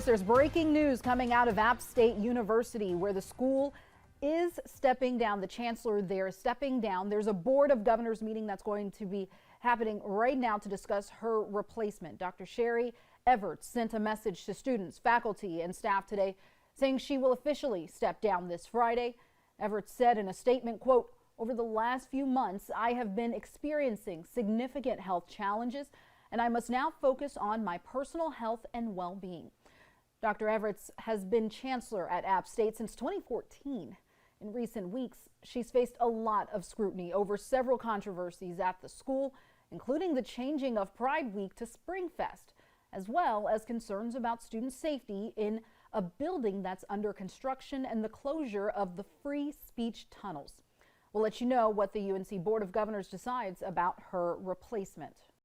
There's breaking news coming out of App State University, where the school is stepping down. The chancellor there is stepping down. There's a board of governors meeting that's going to be happening right now to discuss her replacement. Dr. Sheri Everts sent a message to students, faculty, and staff today saying she will officially step down this Friday. Everts said in a statement, quote, "Over the last few months, I have been experiencing significant health challenges, and I must now focus on my personal health and well-being." Dr. Everts has been chancellor at App State since 2014. In recent weeks, she's faced a lot of scrutiny over several controversies at the school, including the changing of Pride Week to Spring Fest, as well as concerns about student safety in a building that's under construction and the closure of the free speech tunnels. We'll let you know what the UNC Board of Governors decides about her replacement.